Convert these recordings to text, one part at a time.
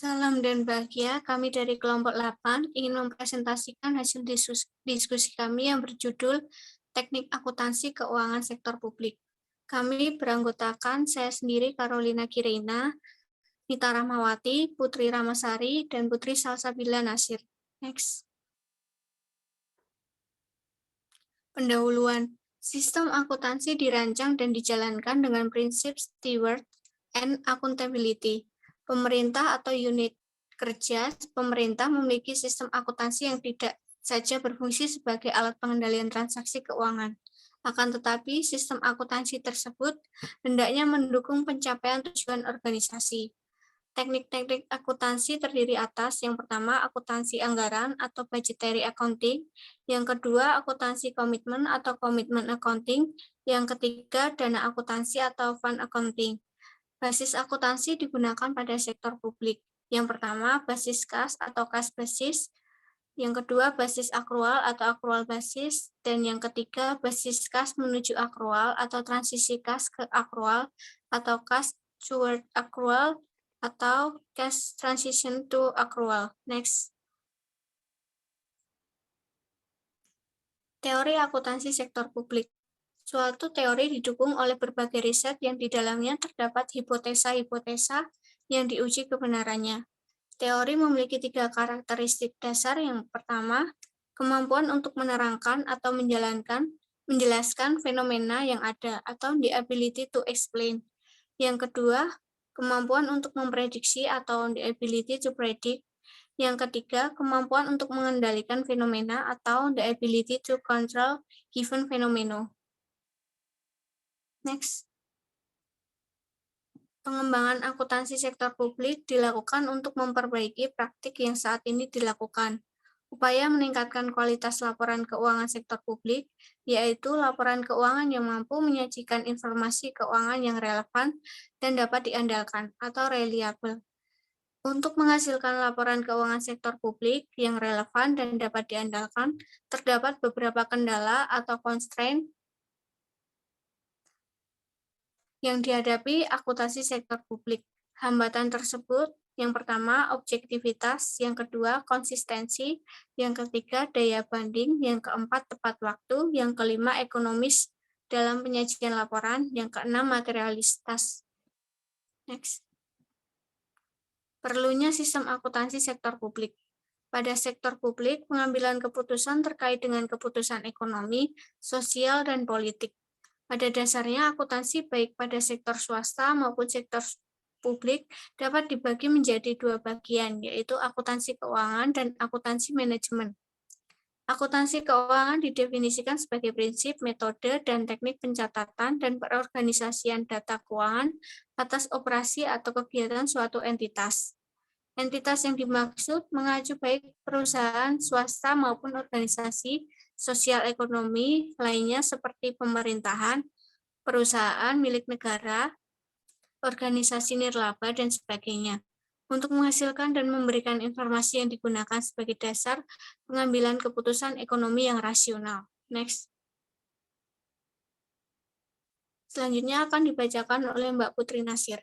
Salam dan bahagia, kami dari kelompok 8 ingin mempresentasikan hasil diskusi kami yang berjudul Teknik Akuntansi Keuangan Sektor Publik. Kami beranggotakan saya sendiri, Carolina Kireina, Nita Rahmawati, Putri Ramasari, dan Putri Salsabila Nasir. Next. Pendahuluan. Sistem akuntansi dirancang dan dijalankan dengan prinsip steward and accountability. Pemerintah atau unit kerja pemerintah memiliki sistem akuntansi yang tidak saja berfungsi sebagai alat pengendalian transaksi keuangan. Akan tetapi, sistem akuntansi tersebut hendaknya mendukung pencapaian tujuan organisasi. Teknik-teknik akuntansi terdiri atas yang pertama akuntansi anggaran atau budgetary accounting, yang kedua akuntansi komitmen atau commitment accounting, yang ketiga dana akuntansi atau fund accounting. Basis akuntansi digunakan pada sektor publik. Yang pertama basis kas atau kas basis, yang kedua basis akrual atau akrual basis, dan yang ketiga basis kas menuju akrual atau transisi kas ke akrual atau kas toward akrual atau cash transition to accrual. Next. Teori akuntansi sektor publik. Suatu teori didukung oleh berbagai riset yang di dalamnya terdapat hipotesa-hipotesa yang diuji kebenarannya. Teori memiliki 3 karakteristik dasar. Yang pertama, kemampuan untuk menerangkan atau menjelaskan fenomena yang ada atau the ability to explain. Yang kedua, kemampuan untuk memprediksi atau the ability to predict. Yang ketiga, kemampuan untuk mengendalikan fenomena atau the ability to control given phenomenon. Next. Pengembangan akuntansi sektor publik dilakukan untuk memperbaiki praktik yang saat ini dilakukan. Upaya meningkatkan kualitas laporan keuangan sektor publik, yaitu laporan keuangan yang mampu menyajikan informasi keuangan yang relevan dan dapat diandalkan atau reliable. Untuk menghasilkan laporan keuangan sektor publik yang relevan dan dapat diandalkan, terdapat beberapa kendala atau constraint yang dihadapi akuntansi sektor publik. Hambatan tersebut, yang pertama objektivitas, yang kedua konsistensi, yang ketiga daya banding, yang keempat tepat waktu, yang kelima ekonomis dalam penyajian laporan, yang keenam materialitas. Next. Perlunya sistem akuntansi sektor publik. Pada sektor publik, pengambilan keputusan terkait dengan keputusan ekonomi, sosial, dan politik. Pada dasarnya, akuntansi baik pada sektor swasta maupun sektor publik dapat dibagi menjadi 2 bagian, yaitu akuntansi keuangan dan akuntansi manajemen. Akuntansi keuangan didefinisikan sebagai prinsip, metode, dan teknik pencatatan dan perorganisasian data keuangan atas operasi atau kegiatan suatu entitas. Entitas yang dimaksud mengacu baik perusahaan swasta maupun organisasi sosial ekonomi lainnya seperti pemerintahan, perusahaan milik negara, organisasi nirlaba, dan sebagainya, untuk menghasilkan dan memberikan informasi yang digunakan sebagai dasar pengambilan keputusan ekonomi yang rasional. Next. Selanjutnya akan dibacakan oleh Mbak Putri Nasir.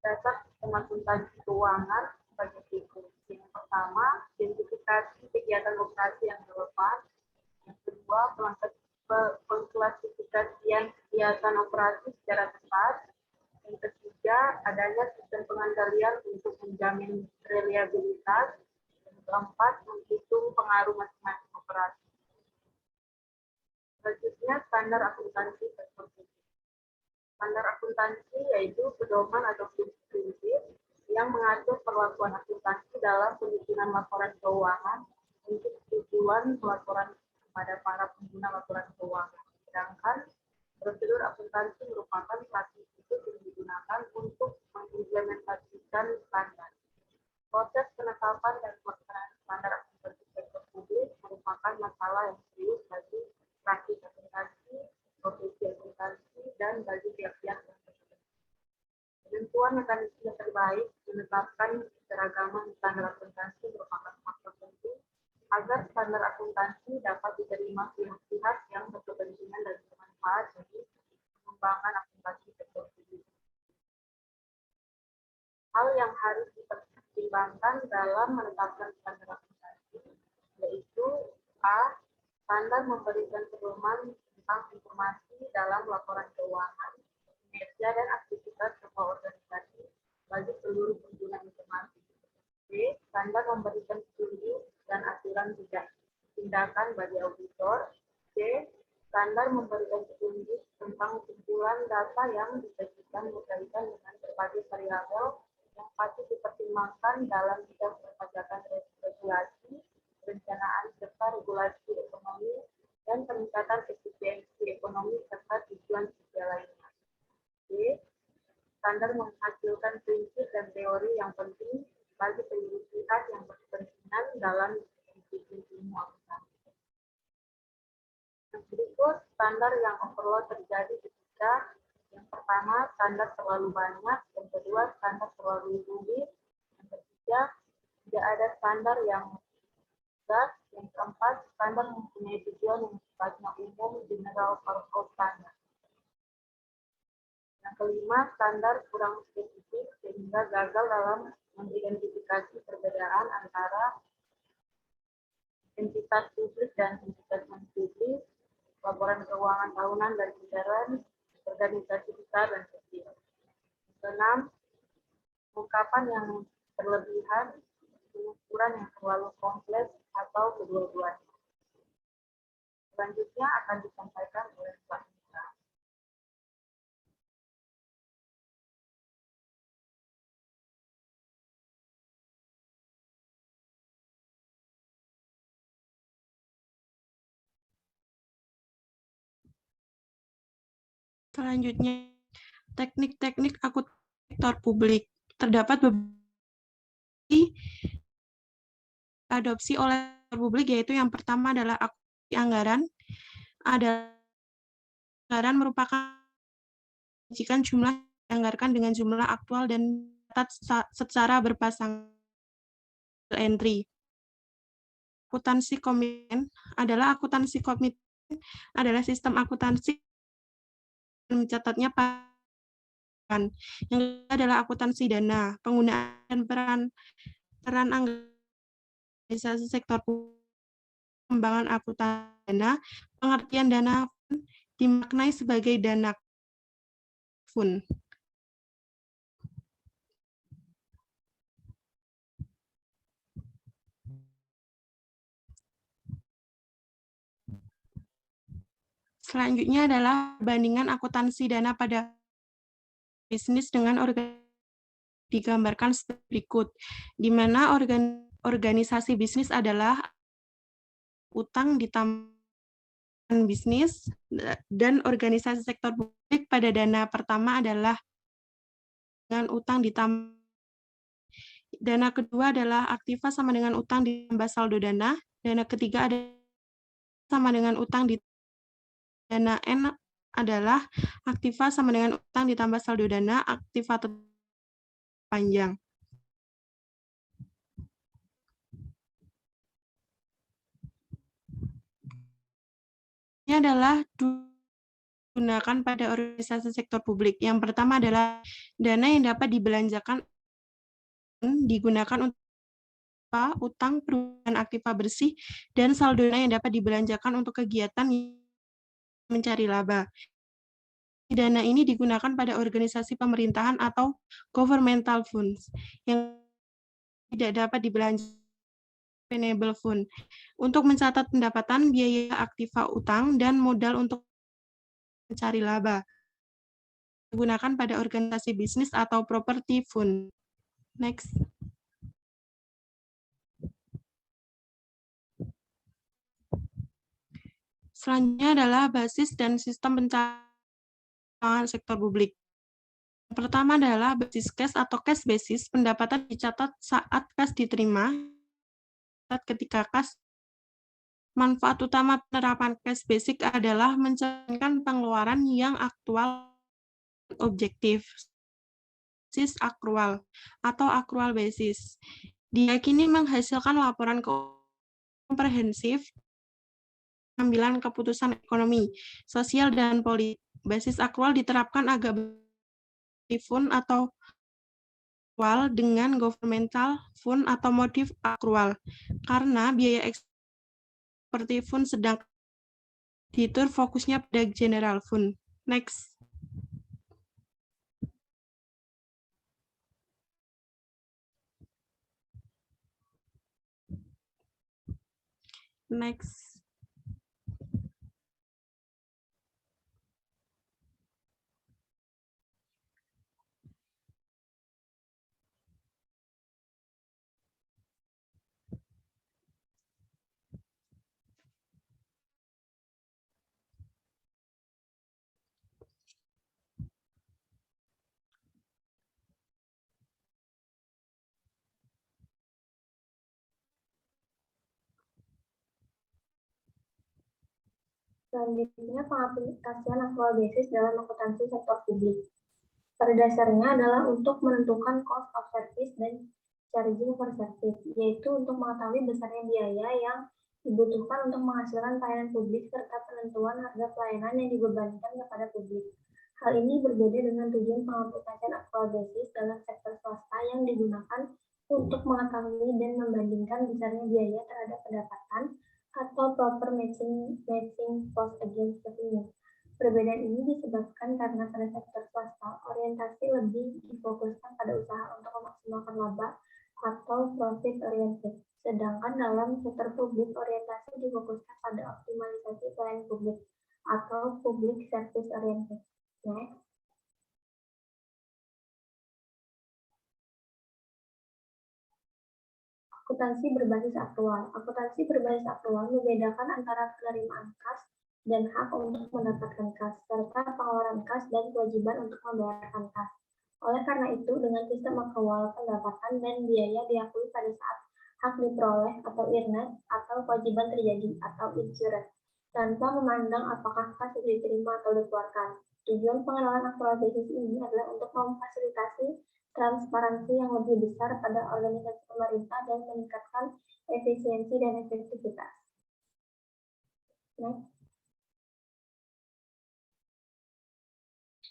Dasar sistem akuntansi keuangan sebagai berikut. Yang pertama, identifikasi kegiatan operasi yang relevan. Yang kedua, pengklasifikasian kegiatan operasi secara tepat. Yang ketiga, adanya sistem pengendalian untuk menjamin reliabilitas. Yang keempat, menghitung pengaruh masing-masing operasi. Selanjutnya, standar akuntansi sektor publik. Standar akuntansi yaitu pedoman atau prinsip yang mengatur perlakuan akuntansi dalam penyusunan laporan keuangan untuk tujuan pelaporan kepada para pengguna laporan keuangan. Sedangkan prosedur akuntansi merupakan praktik yang digunakan untuk mengimplementasikan standar. Proses penetapan dan pelaksanaan standar akuntansi sektor publik merupakan masalah yang serius bagi praktik akuntansi, profesi akuntansi, dan bagi pihak-pihak yang terlibat. Penentuan mekanisme terbaik menetapkan keragaman standar akuntansi merupakan faktor penting agar standar akuntansi dapat diterima pihak-pihak yang berkepentingan dan bermanfaat bagi pengembangan akuntansi sektor publik. dikembangkan dalam menetapkan standar akuntansi, yaitu A. Standar memberikan pedoman tentang informasi dalam laporan keuangan, kinerja dan aktivitas sebuah organisasi bagi seluruh pengguna informasi. B. Standar memberikan petunjuk dan aturan tindakan bagi auditor. C. Standar memberikan petunjuk tentang kumpulan data yang disajikan berkaitan dengan berbagai variabel yang patut dipertimbangkan dalam bidang perpajakan, regulasi, perencanaan serta regulasi ekonomi dan peningkatan efisiensi ekonomi serta tujuan sosial lainnya. D. Standar menghasilkan prinsip dan teori yang penting bagi seluruh pihak yang berkepentingan dalam disiplin ilmu akuntansi. Yang berikut standar yang overload terjadi ketika yang pertama standar terlalu banyak, yang kedua standar terlalu rumit, yang ketiga tidak ada standar yang tegas, yang keempat standar mempunyai tujuan yang sifatnya umum, general purpose standar. Yang kelima, standar kurang spesifik sehingga gagal dalam mengidentifikasi perbedaan antara entitas publik dan entitas non-publik, laporan keuangan tahunan dan intern, organisasi besar dan kecil. Keenam, ungkapan yang berlebihan, pengukuran yang terlalu kompleks, atau kedua-duanya. Selanjutnya akan disampaikan oleh Pak Mitra. Selanjutnya, teknik-teknik akuntansi sektor publik. Terdapat beberapa adopsi oleh sektor publik, yaitu yang pertama adalah akuntansi anggaran. Anggaran merupakan menyajikan jumlah yang dianggarkan dengan jumlah aktual dan secara berpasangan entry. Akuntansi komiten adalah sistem akuntansi mencatatnya yang kedua adalah akuntansi dana, penggunaan dan peran anggaran organisasi sektor pengembangan akuntansi dana, pengertian dana dimaknai sebagai dana fund. Selanjutnya adalah perbandingan akuntansi dana pada bisnis dengan digambarkan sebagai berikut, di mana organisasi bisnis adalah utang ditambah bisnis, dan organisasi sektor publik pada dana pertama adalah dengan utang ditambah. Dana kedua adalah aktiva sama dengan utang ditambah saldo dana. Dana ketiga adalah sama dengan utang ditambah. Dana N adalah aktiva sama dengan utang ditambah saldo dana, aktiva panjang. Ini adalah digunakan pada organisasi sektor publik. Yang pertama adalah dana yang dapat dibelanjakan digunakan untuk utang, perubahan aktiva bersih, dan saldo dana yang dapat dibelanjakan untuk kegiatan mencari laba. Dana ini digunakan pada organisasi pemerintahan atau governmental funds yang tidak dapat dibelanjakan Sustainable Fund untuk mencatat pendapatan, biaya aktiva utang, dan modal untuk mencari laba. Digunakan pada organisasi bisnis atau property fund. Next. Selanjutnya adalah basis dan sistem pencatatan sektor publik. Yang pertama adalah basis cash atau cash basis, pendapatan dicatat saat cash diterima. Ketika cash, manfaat utama penerapan cash basic adalah mencerminkan pengeluaran yang aktual objektif. Basis akrual atau accrual basis diyakini menghasilkan laporan komprehensif pengambilan keputusan ekonomi, sosial, dan politik. Basis akrual diterapkan agar fund atau akrual dengan governmental fund atau motif akrual karena biaya seperti fund sedang editor fokusnya pada general fund. Next. Next. Selanjutnya, pengaplikasian akrual basis dalam akuntansi sektor publik. Pada dasarnya adalah untuk menentukan cost of service dan charging for service, yaitu untuk mengetahui besarnya biaya yang dibutuhkan untuk menghasilkan pelayanan publik serta penentuan harga pelayanan yang dibebankan kepada publik. Hal ini berbeda dengan tujuan pengaplikasian akrual basis dalam sektor swasta yang digunakan untuk mengetahui dan membandingkan besarnya biaya terhadap pendapatan atau proper matching cost against revenue. Perbedaan ini disebabkan karena pada sektor swasta, orientasi lebih difokuskan pada usaha untuk memaksimalkan laba atau profit oriented. Sedangkan dalam sektor publik, orientasi difokuskan pada optimalisasi pelayanan publik atau public service oriented. Next. Akuntansi berbasis akrual. Akuntansi berbasis akrual membedakan antara penerimaan kas dan hak untuk mendapatkan kas, serta pengeluaran kas dan kewajiban untuk membayarkan kas. Oleh karena itu, dengan sistem akrual, pendapatan dan biaya diakui pada saat hak diperoleh atau earned atau kewajiban terjadi atau incurred, tanpa memandang apakah kas sudah diterima atau dikeluarkan. Tujuan pengenalan akrual basis ini adalah untuk memfasilitasi transparansi yang lebih besar pada organisasi pemerintah dan meningkatkan efisiensi dan efektivitas. Next.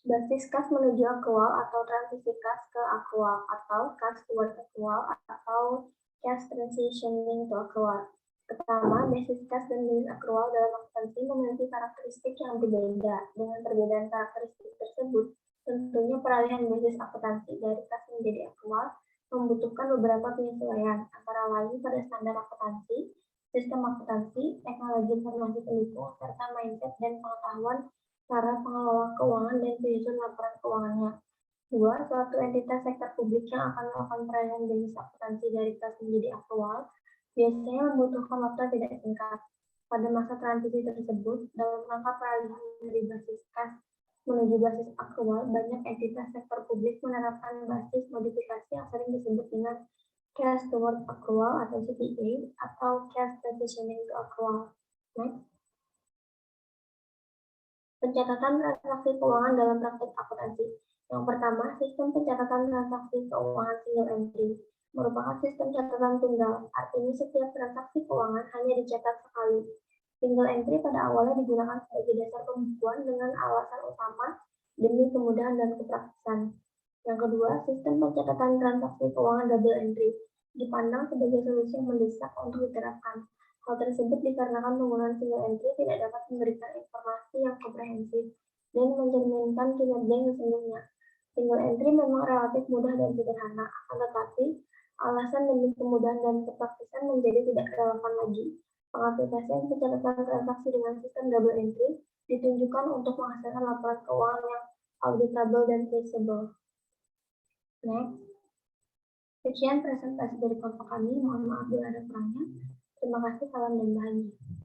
Basis kas menuju akrual atau transisi kas ke akrual atau kas toward akrual atau cash transitioning to akrual. Pertama, basis kas dan basis akrual dalam akuntansi memiliki karakteristik yang berbeda. Dengan perbedaan karakteristik tersebut, tentunya peralihan basis akuntansi dari kas menjadi akrual membutuhkan beberapa penyesuaian, antara lain pada standar akuntansi, sistem akuntansi, teknologi informasi pendukung, serta mindset dan pengetahuan cara pengelola keuangan dan penyusun laporan keuangannya. 2. Suatu entitas sektor publik yang akan melakukan peralihan basis akuntansi dari kas menjadi akrual biasanya membutuhkan waktu tidak singkat. Pada masa transisi tersebut, dalam rangka peralihan dari basis kas menuju basis akrual, banyak entitas sektor publik menerapkan basis modifikasi yang sering disebut dengan cash toward accrual atau CTA atau cash transitioning to accrual. Next. Pencatatan transaksi keuangan dalam praktik akuntansi. Yang pertama, sistem pencatatan transaksi keuangan single entry merupakan sistem catatan tunggal. Artinya setiap transaksi keuangan hanya dicatat sekali. Single entry pada awalnya digunakan sebagai dasar pembukuan dengan alasan utama demi kemudahan dan kepraktisan. Yang kedua, sistem pencatatan transaksi keuangan double entry dipandang sebagai solusi yang mendesak untuk diterapkan. Hal tersebut dikarenakan penggunaan single entry tidak dapat memberikan informasi yang komprehensif dan mencerminkan kinerja yang sesungguhnya. Single entry memang relatif mudah dan sederhana, akan tetapi alasan demi kemudahan dan kepraktisan menjadi tidak relevan lagi. Pengaplikasian pencatatan transaksi dengan sistem double entry ditunjukkan untuk menghasilkan laporan keuangan yang auditable dan traceable. Next. Sekian presentasi dari kelompok kami. Mohon maaf bila ada kurangnya. Terima kasih, salam dan bahagia.